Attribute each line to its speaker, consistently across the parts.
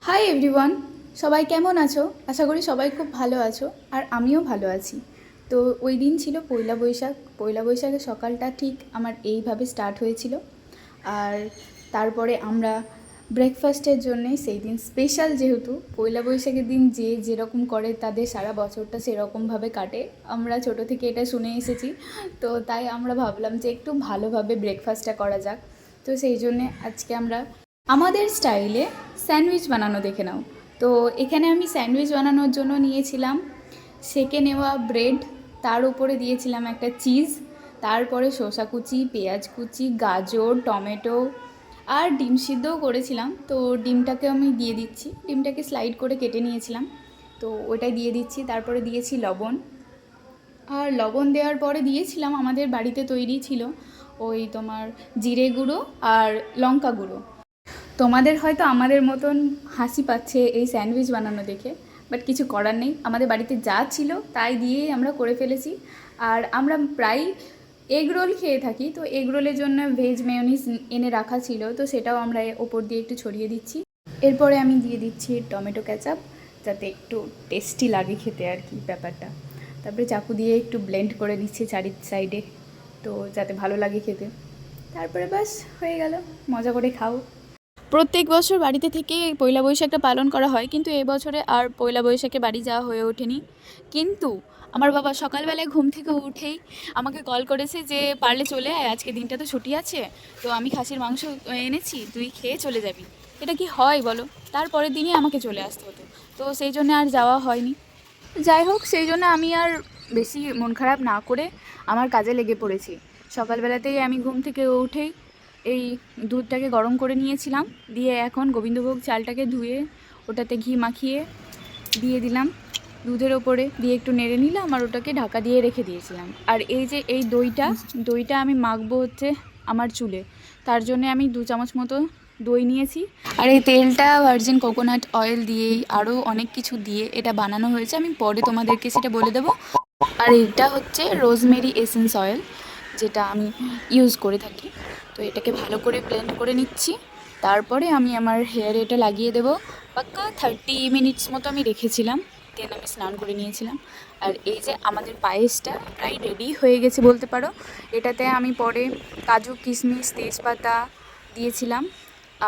Speaker 1: Hi everyone, সবাই কেমন আছো? আশা করি সবাই খুব ভালো আছো, আর আমিও ভালো আছি। তো ওই দিন ছিল পয়লা বৈশাখ। পয়লা বৈশাখের সকালটা ঠিক আমার এইভাবে স্টার্ট হয়েছিল। আর তারপরে আমরা ব্রেকফাস্টের জন্যে সেই দিন স্পেশাল, যেহেতু পয়লা বৈশাখের দিন যে যেরকম করে তাদের সারা বছরটা সেরকমভাবে কাটে, আমরা ছোটো থেকে এটা শুনে এসেছি। তো তাই আমরা ভাবলাম যে একটু ভালোভাবে ব্রেকফাস্টটা করা যাক। তো সেই জন্যে আজকে আমরা আমাদের স্টাইলে স্যান্ডউইচ বানানো দেখে নাও। তো এখানে আমি স্যান্ডউইচ বানানোর জন্য নিয়েছিলাম সেকে নেওয়া ব্রেড, তার উপরে দিয়েছিলাম একটা চিজ, তারপরে শসা কুচি, পেঁয়াজ কুচি, গাজর, টমেটো আর ডিম সিদ্ধও করেছিলাম। তো ডিমটাকে আমি দিয়ে দিচ্ছি, ডিমটাকে স্লাইড করে কেটে নিয়েছিলাম, তো ওইটাই দিয়ে দিচ্ছি। তারপরে দিয়েছি লবণ, আর লবণ দেওয়ার পরে দিয়েছিলাম আমাদের বাড়িতে তৈরি ছিল ওই তোমার জিরে গুঁড়ো আর লঙ্কা গুঁড়ো। তোমাদের হয়তো আমাদের মতন হাসি পাচ্ছে এই স্যান্ডউইচ বানানো দেখে, বাট কিছু করার নেই, আমাদের বাড়িতে যা ছিল তাই দিয়েই আমরা করে ফেলেছি। আর আমরা প্রায় এগ রোল খেয়ে থাকি, তো এগ রোলের জন্য ভেজ মেয়োনিজ এনে রাখা ছিল, তো সেটাও আমরা ওপর দিয়ে একটু ছড়িয়ে দিচ্ছি। এরপরে আমি দিয়ে দিচ্ছি টমেটো কেচাপ, যাতে একটু টেস্টি লাগে খেতে আর কি ব্যাপারটা। তারপরে চাকু দিয়ে একটু ব্লেন্ড করে দিচ্ছি চারি সাইডে, তো যাতে ভালো লাগে খেতে। তারপরে বাস হয়ে গেল, মজা করে খাও। প্রত্যেক বছর বাড়িতে থেকে পয়লা বৈশাখটা পালন করা হয়, কিন্তু এবছরে আর পয়লা বৈশাখে বাড়ি যাওয়া হয়ে ওঠেনি। কিন্তু আমার বাবা সকালবেলায় ঘুম থেকে উঠেই আমাকে কল করেছে যে পারলে চলে আয়, আজকে দিনটা তো ছুটি আছে, তো আমি খাসির মাংস এনেছি, তুই খেয়ে চলে যাবি। এটা কি হয় বলো? তারপরের দিনই আমাকে চলে আসতে হতো, তো সেই জন্য আর যাওয়া হয়নি। যাই হোক, সেই জন্য আমি আর বেশি মন খারাপ না করে আমার কাজে লেগে পড়েছি। সকালবেলাতেই আমি ঘুম থেকে উঠেই এই দুধটাকে গরম করে নিয়েছিলাম, দিয়ে এখন গোবিন্দভোগ চালটাকে ধুয়ে ওটাতে ঘি মাখিয়ে দিয়ে দিলাম দুধের ওপরে, দিয়ে একটু নেড়ে নিলাম আর ওটাকে ঢাকা দিয়ে রেখে দিয়েছিলাম। আর এই যে এই দইটা আমি মাখবো হচ্ছে আমার চুলে, তার জন্য আমি 2 চামচ মতো দই নিয়েছি। আর এই তেলটা ভার্জিন কোকোনাট অয়েল দিয়েই আরও অনেক কিছু দিয়ে এটা বানানো হয়েছে, আমি পরে তোমাদেরকে সেটা বলে দেবো। আর এটা হচ্ছে রোজমেরি এসেন্স অয়েল, যেটা আমি ইউজ করে থাকি। তো এটাকে ভালো করে ব্লেন্ড করে নিচ্ছি, তারপরে আমি আমার হেয়ারে এটা লাগিয়ে দেবো। পাক্কা 30 মিনিটস মতো আমি রেখেছিলাম, দেন আমি স্নান করে নিয়েছিলাম। আর এই যে আমাদের পায়েসটা প্রায় রেডি হয়ে গেছে বলতে পারো। এটাতে আমি পরে কাজু, কিশমিশ, তেজপাতা দিয়েছিলাম।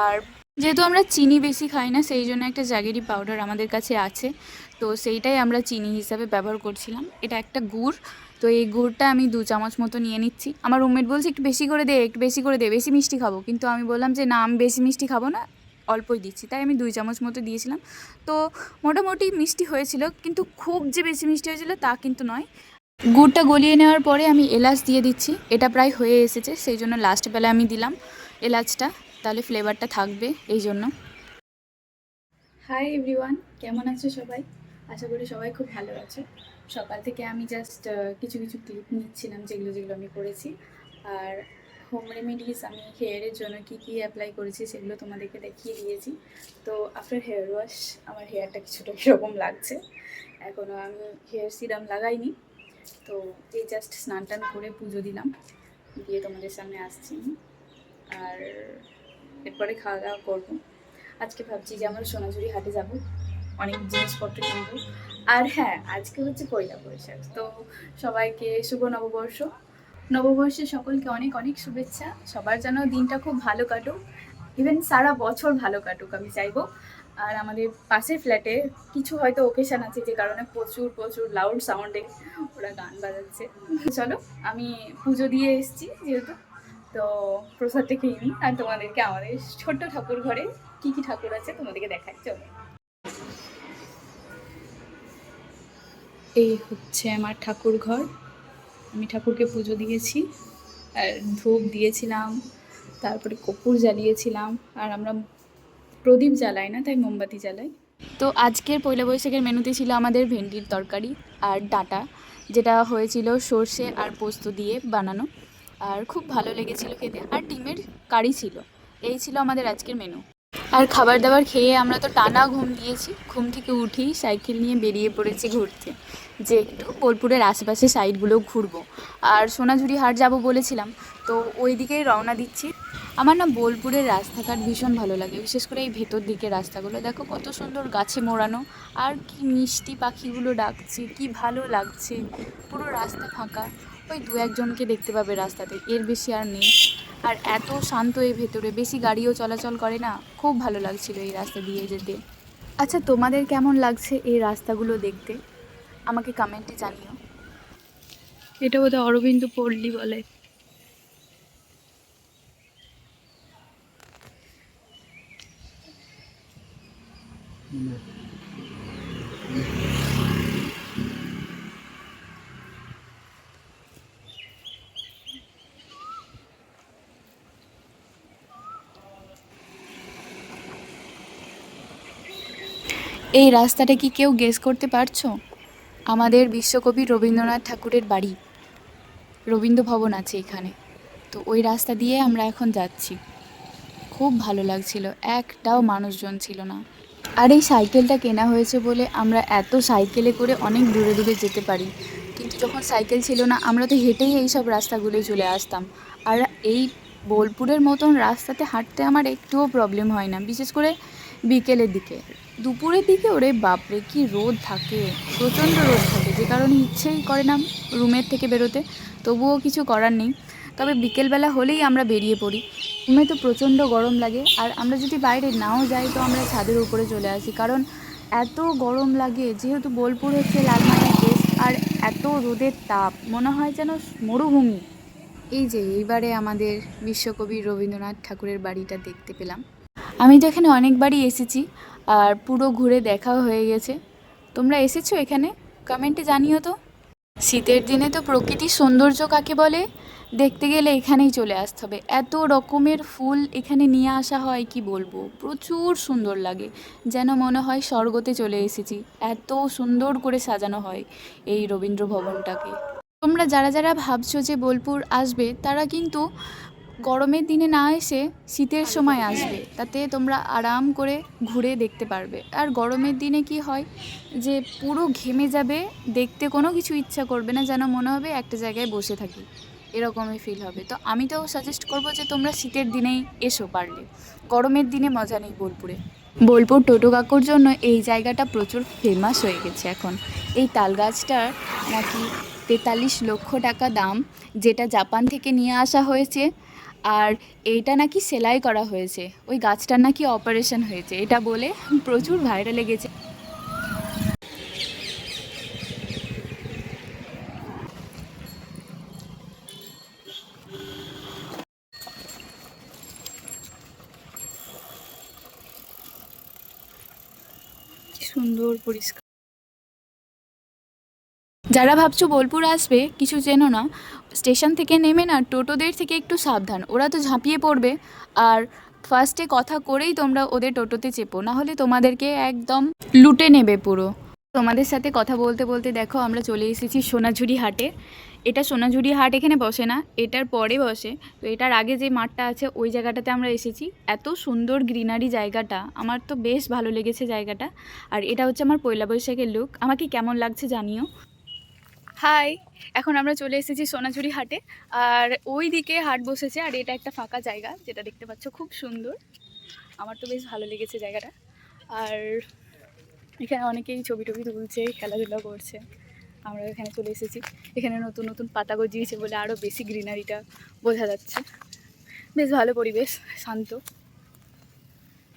Speaker 1: আর যেহেতু আমরা চিনি বেশি খাই না, সেই জন্য একটা জ্যাগেরি পাউডার আমাদের কাছে আছে, তো সেইটাই আমরা চিনি হিসাবে ব্যবহার করছিলাম। এটা একটা গুড়, তো এই গুড়টা আমি 2 চামচ মতো নিয়ে নিচ্ছি। আমার রুমমেট বলছে একটু বেশি করে দে, একটু বেশি করে দে, বেশি মিষ্টি খাবো, কিন্তু আমি বললাম যে না, আমি বেশি মিষ্টি খাবো না, অল্পই দিচ্ছি। তাই আমি 2 চামচ মতো দিয়েছিলাম। তো মোটামুটি মিষ্টি হয়েছিল, কিন্তু খুব যে বেশি মিষ্টি হয়েছিল তা কিন্তু নয়। গুড়টা গলিয়ে নেওয়ার পরে আমি এলাচ দিয়ে দিচ্ছি, এটা প্রায় হয়ে এসেছে, সেই জন্য লাস্ট বেলায় আমি দিলাম এলাচটা, তাহলে ফ্লেভারটা থাকবে এই জন্য। হাই এভরিওয়ান, কেমন আছো সবাই? আশা করি সবাই খুব ভালো আছো। সকাল থেকে আমি জাস্ট কিছু কিছু ক্লিপ নিচ্ছিলাম, যেগুলো যেগুলো আমি করেছি। আর হোম রেমেডিস আমি হেয়ারের জন্য কী কী অ্যাপ্লাই করেছি সেগুলো তোমাদেরকে দেখিয়ে দিয়েছি। তো আফটার হেয়ার ওয়াশ আমার হেয়ারটা কিছুটা কীরকম লাগছে, এখনও আমি হেয়ার সিরাম লাগাইনি। তো এই জাস্ট স্নান টান করে পুজো দিলাম, দিয়ে তোমাদের সামনে আসছি। আর এরপরে খাওয়া দাওয়া করবো। আজকে ভাবছি যে আমরা সোনাঝুরি হাটে যাব, অনেক জিনিসপত্র কিনবো। আর হ্যাঁ, আজকে হচ্ছে পয়লা বৈশাখ, তো সবাইকে শুভ নববর্ষ। নববর্ষে সকলকে অনেক অনেক শুভেচ্ছা। সবার যেন দিনটা খুব ভালো কাটুক, ইভেন সারা বছর ভালো কাটুক আমি চাইবো। আর আমাদের পাশের ফ্ল্যাটে কিছু হয়তো ওকেশন আছে, যে কারণে প্রচুর প্রচুর লাউড সাউন্ডে ওরা গান বাজাচ্ছে। চলো, আমি পুজো দিয়ে এসেছি যেহেতু, তো প্রসাদটা খেয়ে নিই, আর তোমাদেরকে আমাদের ছোট্ট ঠাকুর ঘরে কী কী ঠাকুর আছে তোমাদেরকে দেখাই। চলো, এই হচ্ছে আমার ঠাকুর ঘর। আমি ঠাকুরকে পুজো দিয়েছি, আর ধূপ দিয়েছিলাম, তারপরে কর্পূর জ্বালিয়েছিলাম। আর আমরা প্রদীপ জ্বালাই না, তাই মোমবাতি জ্বালাই। তো আজকের পয়লা বৈশাখের মেনুতে ছিল আমাদের ভেন্ডির তরকারি আর ডাঁটা, যেটা হয়েছিল সর্ষে আর পোস্ত দিয়ে বানানো, আর খুব ভালো লেগেছিল খেতে। আর ডিমের কারি ছিল। এই ছিল আমাদের আজকের মেনু। আর খাবার দাবার খেয়ে আমরা তো টানা ঘুম দিয়েছি, ঘুম থেকে উঠেই সাইকেল নিয়ে বেরিয়ে পড়েছি ঘুরতে, যে একটু বোলপুরের আশেপাশে সাইডগুলো ঘুরবো। আর সোনাঝুরি হাট যাব বলেছিলাম, তো ওই দিকেই রওনা দিচ্ছি। আমার না বোলপুরের রাস্তাঘাট ভীষণ ভালো লাগে, বিশেষ করে এই ভেতর দিকে রাস্তাগুলো দেখো কত সুন্দর গাছে মোড়ানো, আর কি মিষ্টি পাখিগুলো ডাকছে, কি ভালো লাগছে। পুরো রাস্তা ফাঁকা, ওই দু একজনকে দেখতে পাবে রাস্তাতে, এর বেশি আর নেই। আর এত শান্ত এই ভেতরে, বেশি গাড়িও চলাচল করে না, খুব ভালো লাগছিল এই রাস্তা দিয়ে যেতে। আচ্ছা, তোমাদের কেমন লাগছে এই রাস্তাগুলো দেখতে আমাকে কমেন্টে জানিও। এটা বোধহয় অরবিন্দ পল্লী বলে। এই রাস্তাটা কি কেউ গেস করতে পারছো? আমাদের বিশ্বকবি রবীন্দ্রনাথ ঠাকুরের বাড়ি, রবীন্দ্র ভবন আছে এখানে। তো ওই রাস্তা দিয়ে আমরা এখন যাচ্ছি, খুব ভালো লাগছিল, একটাও মানুষজন ছিল না। আর এই সাইকেলটা কেনা হয়েছে বলে আমরা এত সাইকেলে করে অনেক দূরে দূরে যেতে পারি, কিন্তু যখন সাইকেল ছিল না আমরা তো হেঁটেই এই সব রাস্তাগুলোয় চলে আসতাম। আর এই বোলপুরের মতন রাস্তাতে হাঁটতে আমার একটুও প্রবলেম হয় না, বিশেষ করে বিকেলের দিকে। দুপুরের দিকে ওরে বাপরে কি রোদ থাকে, প্রচণ্ড রোদ থাকে, যে কারণে ইচ্ছেই করে না রুমের থেকে বেরোতে, তবুও কিছু করার নেই। তবে বিকেলবেলা হলেই আমরা বেরিয়ে পড়ি। রুমে তো প্রচণ্ড গরম লাগে, আর আমরা যদি বাইরে নাও যাই তো আমরা ছাদের উপরে চলে আসি, কারণ এত গরম লাগে। যেহেতু বোলপুর হচ্ছে লালমাটির দেশ, আর এত রোদের তাপ মনে হয় যেন মরুভূমি। এই যে এইবারে আমাদের বিশ্বকবি রবীন্দ্রনাথ ঠাকুরের বাড়িটা দেখতে পেলাম। আমি তো এখানে অনেকবারই এসেছি, আর পুরো ঘুরে দেখাও হয়ে গেছে। তোমরা এসেছো এখানে? কমেন্টে জানিও তো। শীতের দিনে তো প্রকৃতির সৌন্দর্য কাকে বলে দেখতে গেলে এখানেই চলে আসতে হবে। এত রকমের ফুল এখানে নিয়ে আসা হয়, কি বলবো, প্রচুর সুন্দর লাগে, যেন মনে হয় স্বর্গতে চলে এসেছি। এত সুন্দর করে সাজানো হয় এই রবীন্দ্র ভবনটাকে। তোমরা যারা যারা ভাবছো যে বোলপুর আসবে, তারা কিন্তু গরমের দিনে না এসে শীতের সময় আসবে, তাতে তোমরা আরাম করে ঘুরে দেখতে পারবে। আর গরমের দিনে কি হয় যে পুরো ঘেমে যাবে, দেখতে কোনো কিছু ইচ্ছা করবে না, যেন মনে হবে একটা জায়গায় বসে থাকি, এরকমই ফিল হবে। তো আমি তো সাজেস্ট করবো যে তোমরা শীতের দিনেই এসো পারলে, গরমের দিনে মজা নেই বোলপুরে। বোলপুর টোটো কাকুর জন্য এই জায়গাটা প্রচুর ফেমাস হয়ে গেছে এখন। এই তাল গাছটার নাকি 43 লক্ষ টাকা দাম, যেটা জাপান থেকে নিয়ে আসা হয়েছে। আর এইটা নাকি সেলাই করা হয়েছে, ওই গাছটার নাকি অপারেশন হয়েছে, এটা বলে প্রচুর ভাইরাল লেগেছে। কি সুন্দর পরিষ্কার। যারা ভাবছো বোলপুর আসবে, কিছু চেনো না, স্টেশন থেকে নেমে না টোটোদের থেকে একটু সাবধান, ওরা তো ঝাঁপিয়ে পড়বে। আর ফার্স্টে কথা করেই তোমরা ওদের টোটোতে চেপো, না হলে তোমাদেরকে একদম লুটে নেবে পুরো। তোমাদের সাথে কথা বলতে বলতে দেখো আমরা চলে এসেছি সোনাঝুরি হাটে। এটা সোনাঝুরি হাট এখানে বসে না, এটার পরে বসে। তো এটার আগে যে মাঠটা আছে ওই জায়গাটাতে আমরা এসেছি। এত সুন্দর গ্রিনারি জায়গাটা, আমার তো বেশ ভালো লেগেছে জায়গাটা। আর এটা হচ্ছে আমার পয়লা বৈশাখের লুক, আমাকে কেমন লাগছে জানিও। হাই, এখন আমরা চলে এসেছি সোনাঝুরি হাটে, আর ওই দিকে হাট বসেছে, আর এটা একটা ফাঁকা জায়গা যেটা দেখতে পাচ্ছ, খুব সুন্দর। আমার তো বেশ ভালো লেগেছে জায়গাটা। আর এখানে অনেকেই ছবি টবি তুলছে, খেলাধুলা করছে। আমরা এখানে চলে এসেছি, এখানে নতুন নতুন পাতা গজিয়েছে বলে আরও বেশি গ্রিনারিটা বোঝা যাচ্ছে। বেশ ভালো পরিবেশ, শান্ত।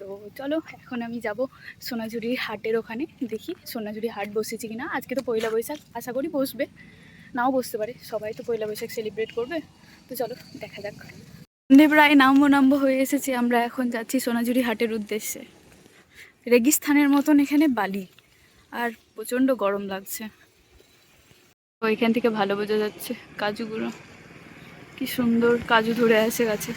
Speaker 1: তো চলো এখন আমি যাব সোনাঝুরি হাটের ওখানে, দেখি সোনাঝুরি হাট বসেছে কিনা। আজকে তো পয়লা বৈশাখ, আশা করি বসবে, নাও বসতে পারে, সবাই তো পয়লা বৈশাখ সেলিব্রেট করবে। তো চলো দেখা যাক। সন্ধে প্রায় নামবো হয়ে এসেছি, আমরা এখন যাচ্ছি সোনাঝুরি হাটের উদ্দেশ্যে। রেগিস্থানের মতন এখানে বালি, আর প্রচণ্ড গরম লাগছে। তো এখান থেকে ভালো বোঝা যাচ্ছে কাজুগুলো, কি সুন্দর কাজু ধরে আছে গাছে।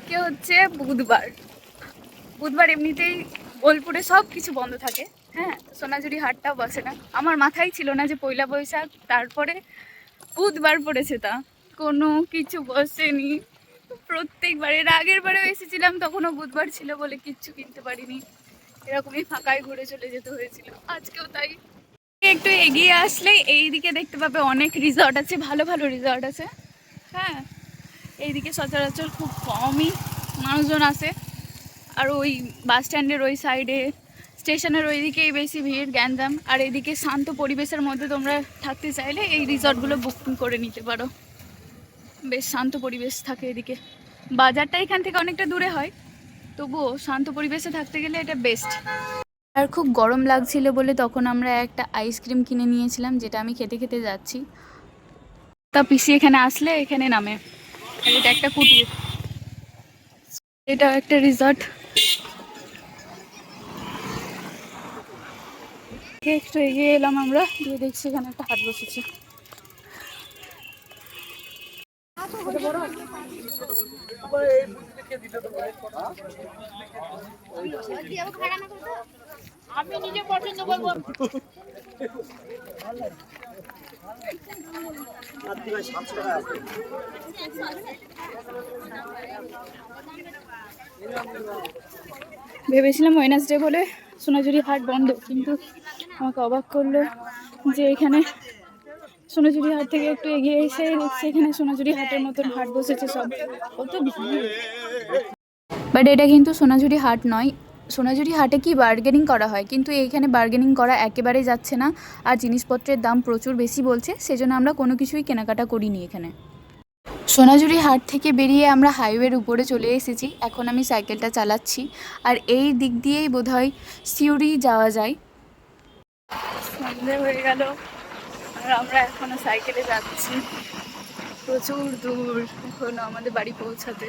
Speaker 1: কে হচ্ছে বুধবার, বুধবার এমনিতেই বোলপুরে সব কিছু বন্ধ থাকে। হ্যাঁ, সোনাঝুরি হাটটাও বসে না। আমার মাথায় ছিল না যে পয়লা বৈশাখ তারপরে বুধবার পড়েছে, তা কোনো কিছু বসেনি। প্রত্যেকবার, এর আগের বারেও এসেছিলাম, তখনও বুধবার ছিল বলে কিচ্ছু কিনতে পারিনি, এরকমই ফাঁকায় ঘুরে চলে যেতে হয়েছিল। আজকেও তাই। একটু এগিয়ে আসলেই এইদিকে দেখতে পাবে অনেক রিসর্ট আছে, ভালো ভালো রিসর্ট আছে। হ্যাঁ, এইদিকে সচরাচর খুব কমই মানুষজন আসে। আর ওই বাস স্ট্যান্ডের ওই সাইডে, স্টেশনের ওইদিকেই বেশি ভিড়, গ্যাঞ্জাম। আর এইদিকে শান্ত পরিবেশের মধ্যে তোমরা থাকতে চাইলে এই রিসর্টগুলো বুকিং করে নিতে পারো। বেশ শান্ত পরিবেশ থাকে এদিকে। বাজারটা এখান থেকে অনেকটা দূরে হয়, তবুও শান্ত পরিবেশে থাকতে গেলে এটা বেস্ট। আর খুব গরম লাগছিল বলে তখন আমরা একটা আইসক্রিম কিনে নিয়েছিলাম, যেটা আমি খেতে খেতে যাচ্ছি। তা পিসি এখানে আসলে এখানে নামে। আর এটা একটা কুটির, এটাও একটা রিসর্ট। একটু এগিয়ে এলাম আমরা, দিয়ে দেখছি এখানে একটা হাট বসেছে। আমি নিজে পছন্দ করবো। ভেবেছিলাম ওয়েডনেসডে বলে সোনাঝুরি হাট বন্ধ, কিন্তু আমাকে অবাক করলো যে এখানে সোনাঝুরি হাট থেকে একটু এগিয়ে এসে দেখছি এখানে সোনাঝুরি হাটের মতন হাট বসেছে সব, কত ভিড়। বাট এটা কিন্তু সোনাঝুরি হাট নয়। সোনাঝুরি হাটে কি বার্গেনিং করা হয়, কিন্তু এইখানে বার্গেনিং করা একেবারেই যাচ্ছে না। আর জিনিসপত্রের দাম প্রচুর বেশি বলছে, সেজন্য আমরা কোনো কিছুই কেনাকাটা করিনি এখানে। সোনাঝুরি হাট থেকে বেরিয়ে আমরা হাইওয়ের উপরে চলে এসেছি। এখন আমি সাইকেলটা চালাচ্ছি, আর এই দিক দিয়েই বোধহয় সিউড়ি যাওয়া যায়। সন্ধে হয়ে গেল আর আমরা এখনো সাইকেলে যাচ্ছি, প্রচুর দূর এখনো আমাদের বাড়ি পৌঁছাতে।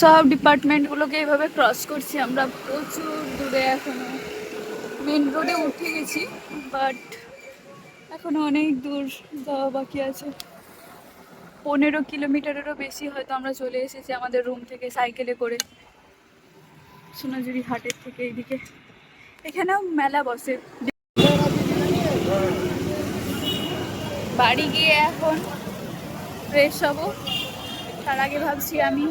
Speaker 1: সব ডিপার্টমেন্টগুলোকে এইভাবে ক্রস করছি আমরা, প্রচুর দূরে। এখনো মেন রোডে উঠে গেছি, বাট এখনো অনেক দূর যাওয়া বাকি আছে। 15 কিলোমিটারেরও বেশি হয়তো আমরা চলে এসেছি আমাদের রুম থেকে সাইকেলে করে, সোনাঝুরি হাটের থেকে এইদিকে। এখানেও মেলা বসে। বাড়ি গিয়ে এখন ফ্রেশ হবো, তার আগে ভাবছি আমি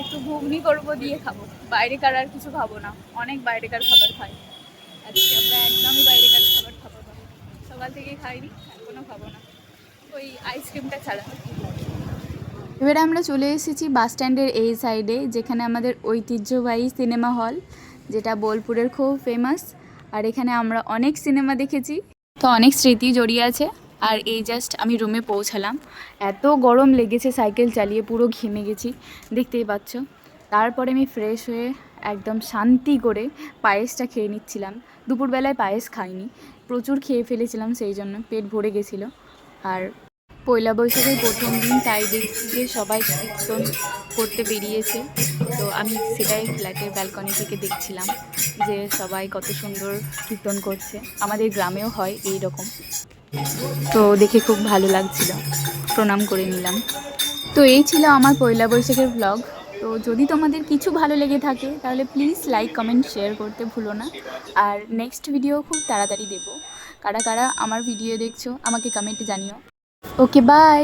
Speaker 1: একটু ঘুগনি করবো, দিয়ে খাবো। বাইরেকার আর কিছু খাবো না, অনেক বাইরেকার খাবার খাই। আজকে আমরা একদমই বাইরেকার খাবার খাবো না, সকাল থেকেই খাইনি, এখনও খাবো না, ওই আইসক্রিমটা ছাড়া। এবারে আমরা চলে এসেছি বাস স্ট্যান্ডের এই সাইডে, যেখানে আমাদের ঐতিহ্যবাহী সিনেমা হল, যেটা বোলপুরের খুব ফেমাস। আর এখানে আমরা অনেক সিনেমা দেখেছি, তো অনেক স্মৃতি জড়িয়ে আছে। আর এই জাস্ট আমি রুমে পৌঁছালাম, এত গরম লেগেছে সাইকেল চালিয়ে, পুরো ঘেমে গেছি দেখতেই পাচ্ছ। তারপরে আমি ফ্রেশ হয়ে একদম শান্তি করে পায়েসটা খেয়ে নিচ্ছিলাম। দুপুরবেলায় পায়েস খাইনি, প্রচুর খেয়ে ফেলেছিলাম, সেই জন্য পেট ভরে গেছিলো। আর পয়লা বৈশাখের প্রথম দিন, তাই দেখছি যে সবাই কীর্তন করতে বেরিয়েছে। তো আমি সেটাই ফ্ল্যাটের ব্যালকনি থেকে দেখছিলাম যে সবাই কত সুন্দর কীর্তন করছে। আমাদের গ্রামেও হয় এই রকম, তো দেখে খুব ভালো লাগছিল, প্রণাম করে নিলাম। তো এই ছিল আমার পয়লা বৈশাখের ব্লগ। তো যদি তোমাদের কিছু ভালো লেগে থাকে তাহলে প্লিজ লাইক কমেন্ট শেয়ার করতে ভুলো না। আর নেক্সট ভিডিও খুব তাড়াতাড়ি দেবো। কারা কারা আমার ভিডিও দেখছো আমাকে কমেন্টে জানিও। ওকে, বাই।